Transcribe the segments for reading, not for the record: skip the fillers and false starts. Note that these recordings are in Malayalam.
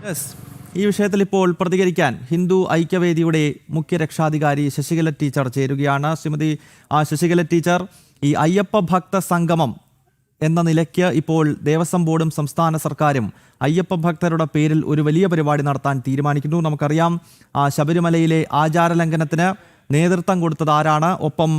യെസ്, ഈ വിഷയത്തിൽ ഇപ്പോൾ പ്രതികരിക്കാൻ ഹിന്ദു ഐക്യവേദിയുടെ മുഖ്യ രക്ഷാധികാരി ശശികല ടീച്ചർ ചേരുകയാണ്. ശ്രീമതി ശശികല ടീച്ചർ, ഈ അയ്യപ്പ ഭക്ത സംഗമം എന്ന നിലയ്ക്ക് ഇപ്പോൾ ദേവസ്വം ബോർഡും സംസ്ഥാന സർക്കാരും അയ്യപ്പ ഭക്തരുടെ പേരിൽ ഒരു വലിയ പരിപാടി നടത്താൻ തീരുമാനിക്കുന്നു. നമുക്കറിയാം, ശബരിമലയിലെ ആചാരലംഘനത്തിന് നേതൃത്വം കൊടുത്തത് ആരാണ്, ഒപ്പം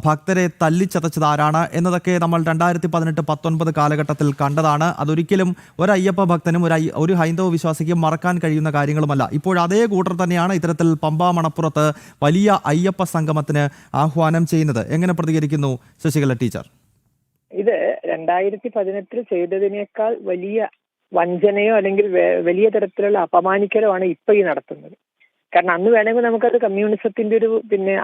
ഭക്തരെ തല്ലിച്ചതച്ചത് ആരാണ് എന്നതൊക്കെ നമ്മൾ 2018-19 കാലഘട്ടത്തിൽ കണ്ടതാണ്. അതൊരിക്കലും ഒരു അയ്യപ്പ ഭക്തനും ഒരു ഹൈന്ദവ വിശ്വാസിക്കും മറക്കാൻ കഴിയുന്ന കാര്യങ്ങളുമല്ല. ഇപ്പോൾ അതേ കൂട്ടർ തന്നെയാണ് ഇത്തരത്തിൽ പമ്പ മണപ്പുറത്ത് വലിയ അയ്യപ്പ സംഗമത്തിന് ആഹ്വാനം ചെയ്യുന്നത്. എങ്ങനെ പ്രതികരിക്കുന്നു ശശികല ടീച്ചർ? ഇത് 2018 ചെയ്തതിനേക്കാൾ വലിയ വഞ്ചനയോ അല്ലെങ്കിൽ വലിയ തരത്തിലുള്ള അപമാനിക്കലോ ആണ് ഇപ്പൊ ഈ നടത്തുന്നത്. കാരണം അന്ന് വേണമെങ്കിൽ നമുക്കത് കമ്മ്യൂണിസത്തിന്റെ ഒരു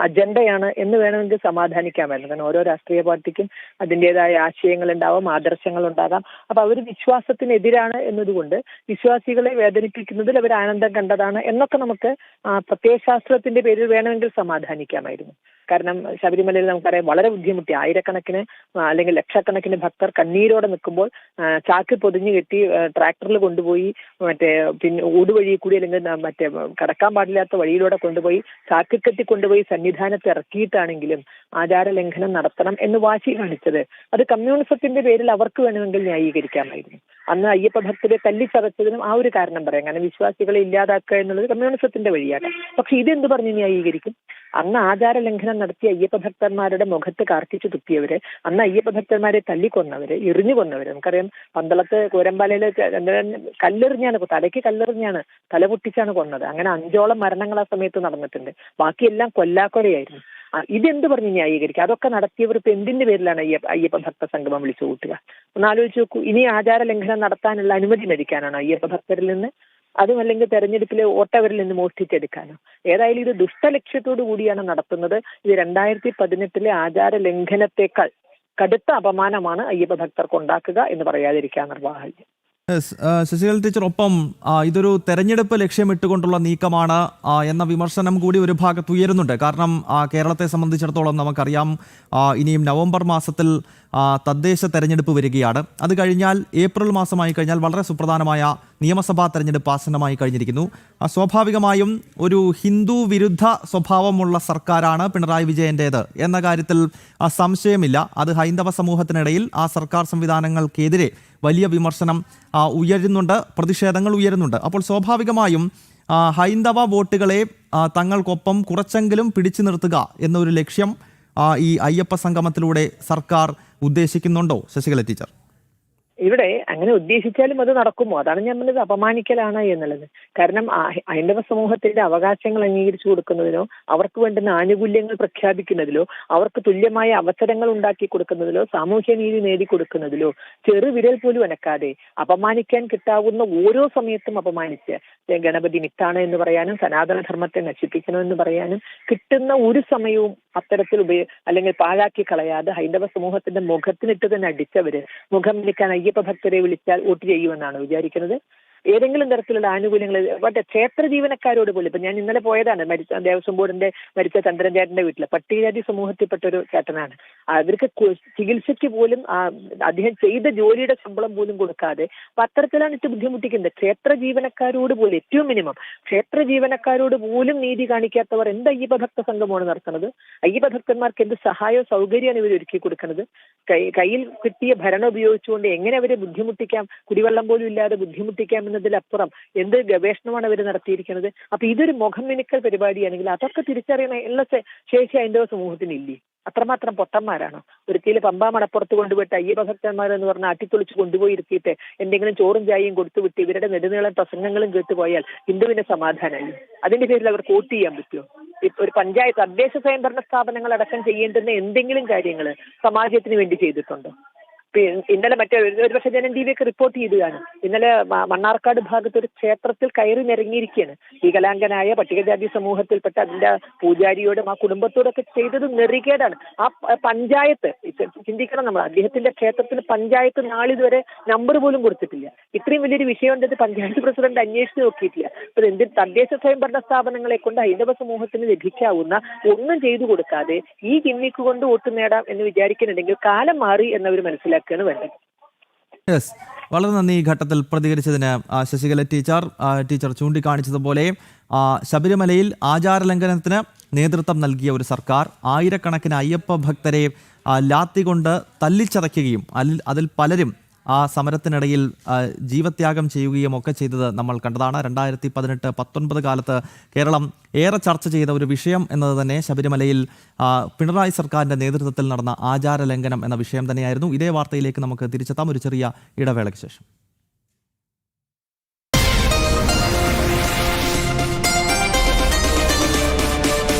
അജണ്ടയാണ് എന്ന് വേണമെങ്കിൽ സമാധാനിക്കാമായിരുന്നു. കാരണം ഓരോ രാഷ്ട്രീയ പാർട്ടിക്കും അതിൻ്റെതായ ആശയങ്ങൾ ഉണ്ടാവാം, ആദർശങ്ങൾ ഉണ്ടാകാം. അപ്പൊ അവർ വിശ്വാസത്തിനെതിരാണ് എന്നതുകൊണ്ട് വിശ്വാസികളെ വേദനിപ്പിക്കുന്നതിൽ അവർ ആനന്ദം കണ്ടതാണ് എന്നൊക്കെ നമുക്ക് പ്രത്യയശാസ്ത്രത്തിന്റെ പേരിൽ വേണമെങ്കിൽ സമാധാനിക്കാമായിരുന്നു. കാരണം ശബരിമലയിൽ നമുക്കറിയാം വളരെ ബുദ്ധിമുട്ടി ആയിരക്കണക്കിന് അല്ലെങ്കിൽ ലക്ഷക്കണക്കിന് ഭക്തർ കണ്ണീരോടെ നിൽക്കുമ്പോൾ ചാക്ക് പൊതിഞ്ഞു കെട്ടി ട്രാക്ടറിൽ കൊണ്ടുപോയി പിന്നെ ഊടുവഴി കൂടി അല്ലെങ്കിൽ കടക്കാൻ പാടില്ലാത്ത വഴിയിലൂടെ കൊണ്ടുപോയി ചാക്ക് കെട്ടി കൊണ്ടുപോയി സന്നിധാനത്ത് ഇറക്കിയിട്ടാണെങ്കിലും ആചാര ലംഘനം നടത്തണം എന്ന് വാശി കാണിച്ചത് അത് കമ്മ്യൂണിസത്തിന്റെ പേരിൽ അവർക്ക് വേണമെങ്കിൽ ന്യായീകരിക്കാമായിരുന്നു. അന്ന് അയ്യപ്പ ഭക്തരെ തല്ലിച്ചതച്ചതിനും ആ ഒരു കാരണം പറയാം. കാരണം വിശ്വാസികളെ ഇല്ലാതാക്കുക എന്നുള്ളത് കമ്മ്യൂണിസത്തിന്റെ വഴിയാകാം. പക്ഷെ ഇതെന്ത് പറഞ്ഞ് ന്യായീകരിക്കും? അന്ന് ആചാര ലംഘനം നടത്തിയ അയ്യപ്പ ഭക്തന്മാരുടെ മുഖത്ത് കാർത്തിച്ചു തുപ്പിയവര്, അന്ന് അയ്യപ്പ ഭക്തന്മാരെ തല്ലിക്കൊന്നവര്, എറിഞ്ഞു കൊന്നവര്, നമുക്കറിയാം പന്തളത്ത് കൂരമ്പാലയില് കല്ലെറിഞ്ഞാണ്, തലയ്ക്ക് കല്ലെറിഞ്ഞാണ്, തല പൊട്ടിച്ചാണ് കൊന്നത്. അങ്ങനെ 5ഓളം മരണങ്ങൾ ആ സമയത്ത് നടന്നിട്ടുണ്ട്. ബാക്കിയെല്ലാം കൊല്ലാക്കൊലയായിരുന്നു. ഇതെന്ത് പറഞ്ഞ് ന്യായീകരിക്കുക? അതൊക്കെ നടത്തിയവർ ഇപ്പൊ എന്തിന്റെ പേരിലാണ് അയ്യപ്പ ഭക്ത സംഗമം വിളിച്ചു കൂട്ടുക? ഒന്ന് ആലോചിച്ച് നോക്കൂ. ഇനി ആചാര ലംഘനം നടത്താനുള്ള അനുമതി മേടിക്കാനാണ് അയ്യപ്പ ഭക്തരിൽ നിന്ന്? അതുമല്ലെങ്കിൽ തെരഞ്ഞെടുപ്പിലെ വോട്ടവരിൽ നിന്ന് മോഷ്ടിച്ചെടുക്കാനോ? ഏതായാലും ഇത് ദുഷ്ടലക്ഷ്യത്തോടു കൂടിയാണ് നടത്തുന്നത്. ഇത് 2018 ആചാര ലംഘനത്തെക്കാൾ കടുത്ത അപമാനമാണ് അയ്യപ്പ ഭക്തർക്ക് ഉണ്ടാക്കുക എന്ന് പറയാതിരിക്കാൻ നിർവാഹമില്ല. ശശികല ടീച്ചർ, ഒപ്പം ഇതൊരു തെരഞ്ഞെടുപ്പ് ലക്ഷ്യമിട്ടുകൊണ്ടുള്ള നീക്കമാണ് എന്ന വിമർശനം കൂടി ഒരു ഭാഗത്ത് ഉയരുന്നുണ്ട്. കാരണം കേരളത്തെ സംബന്ധിച്ചിടത്തോളം നമുക്കറിയാം, ഇനിയും നവംബർ മാസത്തിൽ തദ്ദേശ തെരഞ്ഞെടുപ്പ് വരികയാണ്. അത് കഴിഞ്ഞാൽ ഏപ്രിൽ മാസമായി കഴിഞ്ഞാൽ വളരെ സുപ്രധാനമായ നിയമസഭാ തെരഞ്ഞെടുപ്പ് ആസന്നമായി കഴിഞ്ഞിരിക്കുന്നു. സ്വാഭാവികമായും ഒരു ഹിന്ദു വിരുദ്ധ സ്വഭാവമുള്ള സർക്കാരാണ് പിണറായി വിജയൻ്റേത് എന്ന കാര്യത്തിൽ സംശയമില്ല. അത് ഹൈന്ദവ സമൂഹത്തിനിടയിൽ ആ സർക്കാർ സംവിധാനങ്ങൾക്കെതിരെ വലിയ വിമർശനം ഉയരുന്നുണ്ട്, പ്രതിഷേധങ്ങൾ ഉയരുന്നുണ്ട്. അപ്പോൾ സ്വാഭാവികമായും ഹൈന്ദവ വോട്ടുകളെ തങ്ങൾക്കൊപ്പം കുറച്ചെങ്കിലും പിടിച്ചു നിർത്തുക എന്നൊരു ലക്ഷ്യം ഈ അയ്യപ്പ സംഗമത്തിലൂടെ സർക്കാർ ഉദ്ദേശിക്കുന്നുണ്ടോ ശശികല ടീച്ചർ? ഇവിടെ അങ്ങനെ ഉദ്ദേശിച്ചാലും അത് നടക്കുമോ? അതാണ് ഞാൻ പറഞ്ഞത്, അപമാനിക്കലാണ് എന്നുള്ളത്. കാരണം ഹൈന്ദവ സമൂഹത്തിന്റെ അവകാശങ്ങൾ അംഗീകരിച്ചു കൊടുക്കുന്നതിനോ അവർക്ക് വേണ്ടുന്ന ആനുകൂല്യങ്ങൾ പ്രഖ്യാപിക്കുന്നതിലോ അവർക്ക് തുല്യമായ അവസരങ്ങൾ ഉണ്ടാക്കി കൊടുക്കുന്നതിലോ സാമൂഹ്യനീതി നേടിക്കൊടുക്കുന്നതിലോ ചെറുവിരൽ പോലും അനക്കാതെ അപമാനിക്കാൻ കിട്ടാവുന്ന ഓരോ സമയത്തും അപമാനിച്ച് ഗണപതി മിത്താണ് എന്ന് പറയാനും സനാതനധർമ്മത്തെ നശിപ്പിക്കണമെന്ന് പറയാനും കിട്ടുന്ന ഒരു സമയവും അത്തരത്തിൽ അല്ലെങ്കിൽ പാഴാക്കി കളയാതെ ഹൈന്ദവ സമൂഹത്തിന്റെ മുഖത്തിനിട്ട് തന്നെ അടിച്ചവര് മുഖം വിളിക്കാൻ അയ്യപ്പ ഭക്തരെ വിളിച്ചാൽ വോട്ട് ചെയ്യുമെന്നാണ് വിചാരിക്കുന്നത്? ഏതെങ്കിലും തരത്തിലുള്ള ആനുകൂല്യങ്ങൾ ക്ഷേത്ര ജീവനക്കാരോട് പോലും, ഇപ്പൊ ഞാൻ ഇന്നലെ പോയതാണ് ദേവസ്വം ബോർഡിന്റെ മരിച്ച ചന്ദ്രൻ ചേട്ടന്റെ വീട്ടില്. പട്ടികജാതി സമൂഹത്തിൽപ്പെട്ട ഒരു ചേട്ടനാണ്. അവർക്ക് ചികിത്സയ്ക്ക് പോലും അദ്ദേഹം ചെയ്ത ജോലിയുടെ ശമ്പളം പോലും കൊടുക്കാതെ അപ്പൊ അത്തരത്തിലാണ് ഇട്ട് ബുദ്ധിമുട്ടിക്കുന്നത്. ക്ഷേത്ര ജീവനക്കാരോട് പോലും, ഏറ്റവും മിനിമം ക്ഷേത്ര ജീവനക്കാരോട് പോലും നീതി കാണിക്കാത്തവർ എന്ത് അയ്യപ്പ ഭക്ത സംഗമമാണ് നടത്തുന്നത്? അയ്യപ്പ ഭക്തന്മാർക്ക് എന്ത് സഹായവും സൗകര്യമാണ് ഇവർ ഒരുക്കി കൊടുക്കുന്നത്? കയ്യിൽ കിട്ടിയ ഭരണം ഉപയോഗിച്ചുകൊണ്ട് എങ്ങനെ അവരെ ബുദ്ധിമുട്ടിക്കാം, കുടിവെള്ളം പോലും ഇല്ലാതെ ബുദ്ധിമുട്ടിക്കാം എന്നതിലപ്പുറം എന്ത് ഗവേഷണമാണ് അവർ നടത്തിയിരിക്കുന്നത്? അപ്പൊ ഇതൊരു മുഖം മിനുക്കൽ പരിപാടിയാണെങ്കിൽ അതൊക്കെ തിരിച്ചറിയണ എല്ലാ ശേഷി ഹൈന്ദവ സമൂഹത്തിനില്ലേ? അത്രമാത്രം പൊട്ടന്മാരാണോ? ഒരിക്കലും പമ്പ മണപ്പുറത്ത് കൊണ്ടുപോയിട്ട് അയ്യപ്പ ഭക്തന്മാർ എന്ന് പറഞ്ഞാൽ അട്ടിത്തൊളിച്ച് കൊണ്ടുപോയി ഇരുത്തിയിട്ട് എന്തെങ്കിലും ചോറും ചായയും കൊടുത്തുവിട്ട് ഇവരുടെ നെടുനീളം പ്രസംഗങ്ങളും കേട്ടുപോയാൽ ഹിന്ദുവിന്റെ സമാധാനമായി അതിന്റെ പേരിൽ അവർക്ക് വോട്ട് ചെയ്യാൻ പറ്റുമോ? ഒരു പഞ്ചായത്ത് തദ്ദേശ സ്വയംഭരണ സ്ഥാപനങ്ങൾ അടക്കം ചെയ്യേണ്ടുന്ന എന്തെങ്കിലും കാര്യങ്ങൾ സമാജത്തിന് വേണ്ടി ചെയ്തിട്ടുണ്ടോ? ഇന്നലെ ഒരു പക്ഷേ ജനം ടി വിയൊക്കെ റിപ്പോർട്ട് ചെയ്തതാണ്. ഇന്നലെ മണ്ണാർക്കാട് ഭാഗത്ത് ഒരു ക്ഷേത്രത്തിൽ കയറി നിരങ്ങിയിരിക്കുകയാണ് വികലാംഗനായ പട്ടികജാതി സമൂഹത്തിൽപ്പെട്ട അതിന്റെ പൂജാരിയോടും ആ കുടുംബത്തോടൊക്കെ ചെയ്തത് നെറികേടാണ്. ആ പഞ്ചായത്ത് ചിന്തിക്കണം നമ്മൾ, അദ്ദേഹത്തിന്റെ ക്ഷേത്രത്തിൽ പഞ്ചായത്ത് നാളിതുവരെ നമ്പർ പോലും കൊടുത്തിട്ടില്ല. ഇത്രയും വലിയൊരു വിഷയം ഉണ്ടത് പഞ്ചായത്ത് പ്രസിഡന്റ് അന്വേഷിച്ച് നോക്കിയിട്ടില്ല. അപ്പൊ എന്ത് തദ്ദേശ സ്വയംഭരണ സ്ഥാപനങ്ങളെ കൊണ്ട് ഹൈന്ദവ സമൂഹത്തിന് ലഭിക്കാവുന്ന ഒന്നും ചെയ്തു കൊടുക്കാതെ ഈ ഗിമ്മിക്ക് കൊണ്ട് വോട്ട് നേടാം എന്ന് വിചാരിക്കുന്നുണ്ടെങ്കിൽ കാലം മാറി എന്നവർ മനസ്സിലാക്കുകയാണ് വേണ്ടത്. വളരെ നന്ദി ഈ ഘട്ടത്തിൽ പ്രതികരിച്ചതിന് ശശികല ടീച്ചർ. ടീച്ചർ ചൂണ്ടിക്കാണിച്ചതുപോലെ ശബരിമലയിൽ ആചാരലംഘനത്തിന് നേതൃത്വം നൽകിയ ഒരു സർക്കാർ ആയിരക്കണക്കിന് അയ്യപ്പ ഭക്തരെ ലാത്തി കൊണ്ട് തല്ലിച്ചതയ്ക്കുകയും അതിൽ പലരും ആ സമരത്തിനിടയിൽ ജീവത്യാഗം ചെയ്യുകയും ഒക്കെ ചെയ്തത് നമ്മൾ കണ്ടതാണ്. 2018-19 കാലത്ത് കേരളം ഏറെ ചർച്ച ചെയ്ത ഒരു വിഷയം എന്നത് തന്നെ ശബരിമലയിൽ പിണറായി സർക്കാരിൻ്റെ നേതൃത്വത്തിൽ നടന്ന ആചാരലംഘനം എന്ന വിഷയം തന്നെയായിരുന്നു. ഇതേ വാർത്തയിലേക്ക് നമുക്ക് തിരിച്ചെത്താം ഒരു ചെറിയ ഇടവേളയ്ക്ക് ശേഷം.